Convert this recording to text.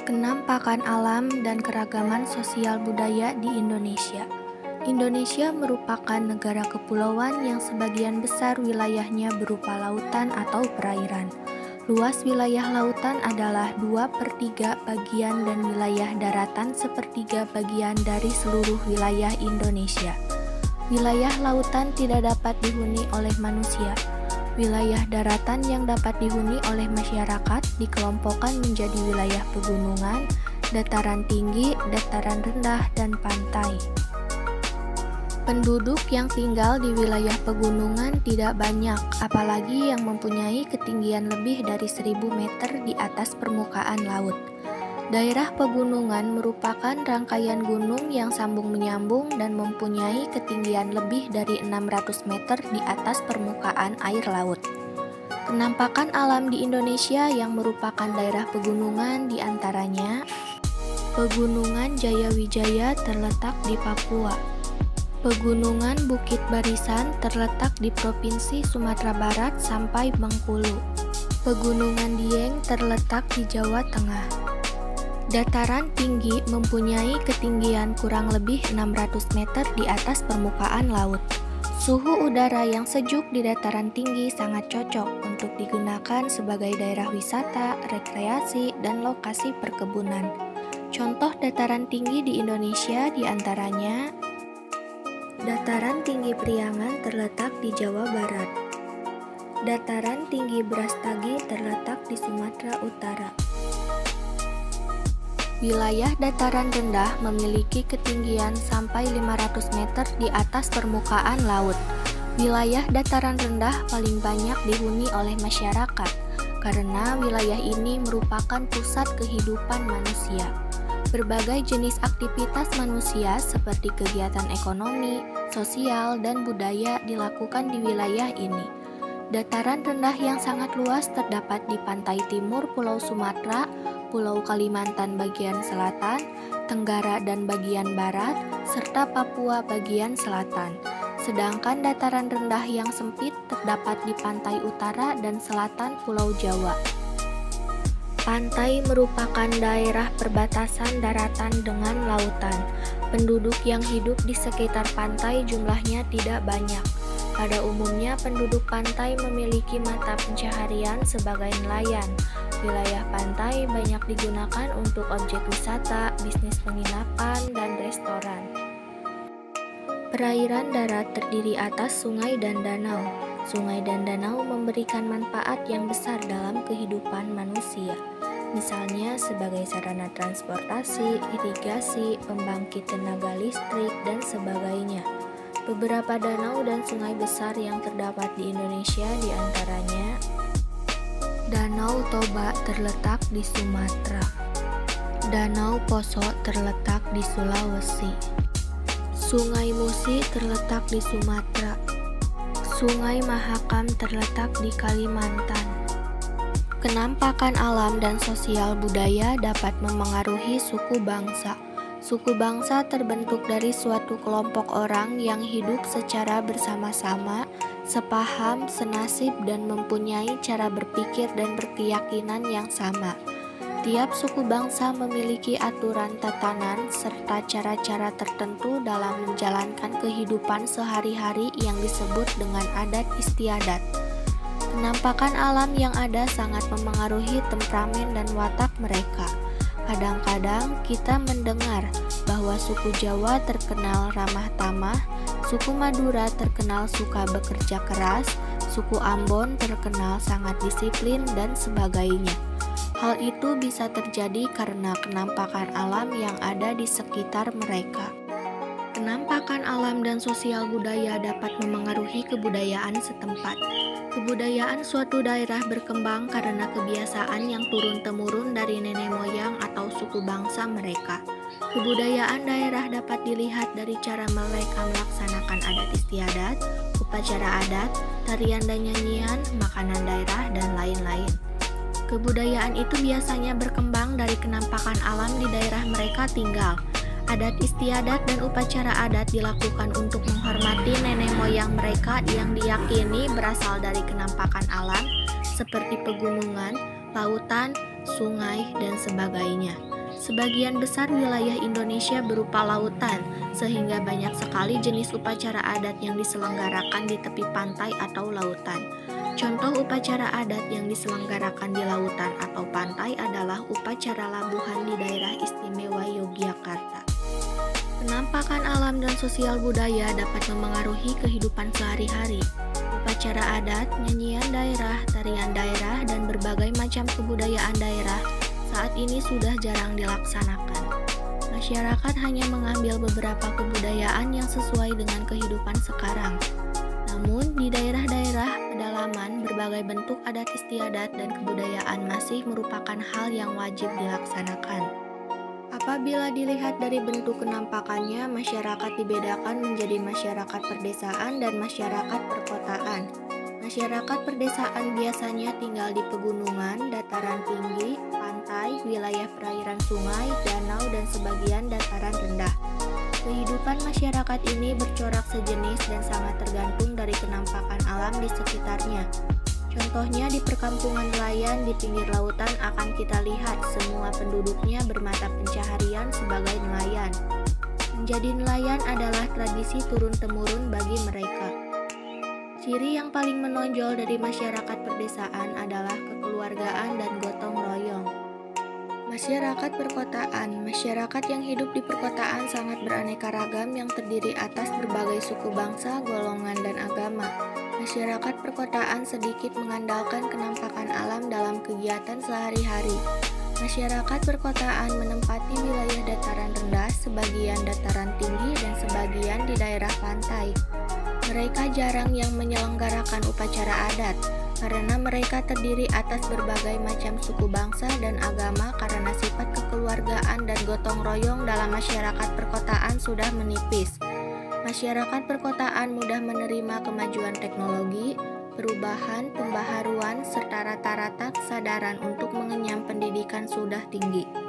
Kenampakan alam dan keragaman sosial budaya di Indonesia. Indonesia merupakan negara kepulauan yang sebagian besar wilayahnya berupa lautan atau perairan. Luas wilayah lautan adalah 2/3 bagian dan wilayah daratan 1/3 bagian dari seluruh wilayah Indonesia. Wilayah lautan tidak dapat dihuni oleh manusia. Wilayah daratan yang dapat dihuni oleh masyarakat dikelompokkan menjadi wilayah pegunungan, dataran tinggi, dataran rendah, dan pantai. Penduduk yang tinggal di wilayah pegunungan tidak banyak, apalagi yang mempunyai ketinggian lebih dari 1000 meter di atas permukaan laut. Daerah pegunungan merupakan rangkaian gunung yang sambung menyambung dan mempunyai ketinggian lebih dari 600 meter di atas permukaan air laut. Penampakan alam di Indonesia yang merupakan daerah pegunungan diantaranya Pegunungan Jayawijaya terletak di Papua. Pegunungan Bukit Barisan terletak di Provinsi Sumatera Barat sampai Bengkulu. Pegunungan Dieng terletak di Jawa Tengah. Dataran tinggi mempunyai ketinggian kurang lebih 600 meter di atas permukaan laut. Suhu udara yang sejuk di dataran tinggi sangat cocok untuk digunakan sebagai daerah wisata, rekreasi, dan lokasi perkebunan. Contoh dataran tinggi di Indonesia diantaranya Dataran tinggi Priangan terletak di Jawa Barat. Dataran tinggi Brastagi terletak di Sumatera Utara. Wilayah dataran rendah memiliki ketinggian sampai 500 meter di atas permukaan laut. Wilayah dataran rendah paling banyak dihuni oleh masyarakat, karena wilayah ini merupakan pusat kehidupan manusia. Berbagai jenis aktivitas manusia seperti kegiatan ekonomi, sosial, dan budaya dilakukan di wilayah ini. Dataran rendah yang sangat luas terdapat di pantai timur Pulau Sumatera, Pulau Kalimantan bagian selatan, Tenggara dan bagian barat, serta Papua bagian selatan. Sedangkan dataran rendah yang sempit terdapat di pantai utara dan selatan Pulau Jawa. Pantai merupakan daerah perbatasan daratan dengan lautan. Penduduk yang hidup di sekitar pantai jumlahnya tidak banyak. Pada umumnya penduduk pantai memiliki mata pencaharian sebagai nelayan. Wilayah pantai banyak digunakan untuk objek wisata, bisnis penginapan, dan restoran. Perairan darat terdiri atas sungai dan danau. Sungai dan danau memberikan manfaat yang besar dalam kehidupan manusia. Misalnya sebagai sarana transportasi, irigasi, pembangkit tenaga listrik, dan sebagainya. Beberapa danau dan sungai besar yang terdapat di Indonesia diantaranya Danau Toba terletak di Sumatera. Danau Poso terletak di Sulawesi. Sungai Musi terletak di Sumatera. Sungai Mahakam terletak di Kalimantan. Kenampakan alam dan sosial budaya dapat memengaruhi suku bangsa. Suku bangsa terbentuk dari suatu kelompok orang yang hidup secara bersama-sama, sepaham, senasib, dan mempunyai cara berpikir dan berkeyakinan yang sama. Tiap suku bangsa memiliki aturan tatanan serta cara-cara tertentu dalam menjalankan kehidupan sehari-hari yang disebut dengan adat istiadat. Penampakan alam yang ada sangat memengaruhi temperamen dan watak mereka. Kadang-kadang kita mendengar bahwa suku Jawa terkenal ramah tamah, suku Madura terkenal suka bekerja keras, suku Ambon terkenal sangat disiplin, dan sebagainya. Hal itu bisa terjadi karena kenampakan alam yang ada di sekitar mereka. Kenampakan alam dan sosial budaya dapat memengaruhi kebudayaan setempat. Kebudayaan suatu daerah berkembang karena kebiasaan yang turun-temurun dari nenek moyang atau suku bangsa mereka. Kebudayaan daerah dapat dilihat dari cara mereka melaksanakan adat istiadat, upacara adat, tarian dan nyanyian, makanan daerah, dan lain-lain. Kebudayaan itu biasanya berkembang dari kenampakan alam di daerah mereka tinggal. Adat istiadat dan upacara adat dilakukan untuk menghormati nenek moyang mereka yang diyakini berasal dari kenampakan alam seperti pegunungan, lautan, sungai, dan sebagainya. Sebagian besar wilayah Indonesia berupa lautan, sehingga banyak sekali jenis upacara adat yang diselenggarakan di tepi pantai atau lautan. Contoh upacara adat yang diselenggarakan di lautan atau pantai adalah upacara labuhan di daerah istimewa Yogyakarta. Penampakan alam dan sosial budaya dapat memengaruhi kehidupan sehari-hari. Upacara adat, nyanyian daerah, tarian daerah, dan berbagai macam kebudayaan daerah saat ini sudah jarang dilaksanakan. Masyarakat hanya mengambil beberapa kebudayaan yang sesuai dengan kehidupan sekarang. Namun, di daerah-daerah pedalaman, berbagai bentuk adat istiadat dan kebudayaan masih merupakan hal yang wajib dilaksanakan. Apabila dilihat dari bentuk kenampakannya, masyarakat dibedakan menjadi masyarakat perdesaan dan masyarakat perkotaan. Masyarakat perdesaan biasanya tinggal di pegunungan, dataran tinggi, pantai, wilayah perairan sungai, danau, dan sebagian dataran rendah. Kehidupan masyarakat ini bercorak sejenis dan sangat tergantung dari kenampakan alam di sekitarnya. Contohnya di perkampungan nelayan di pinggir lautan akan kita lihat semua penduduknya bermata pencaharian sebagai nelayan. Menjadi nelayan adalah tradisi turun-temurun bagi mereka. Ciri yang paling menonjol dari masyarakat perdesaan adalah kekeluargaan dan gotong royong. Masyarakat perkotaan, masyarakat yang hidup di perkotaan sangat beraneka ragam yang terdiri atas berbagai suku bangsa, golongan, dan agama. Masyarakat perkotaan sedikit mengandalkan kenampakan alam dalam kegiatan sehari-hari. Masyarakat perkotaan menempati wilayah dataran rendah, sebagian dataran tinggi, dan sebagian di daerah pantai. Mereka jarang yang menyelenggarakan upacara adat, karena mereka terdiri atas berbagai macam suku bangsa dan agama karena sifat kekeluargaan dan gotong royong dalam masyarakat perkotaan sudah menipis. Masyarakat perkotaan mudah menerima kemajuan teknologi, perubahan, pembaharuan, serta rata-rata kesadaran untuk mengenyam pendidikan sudah tinggi.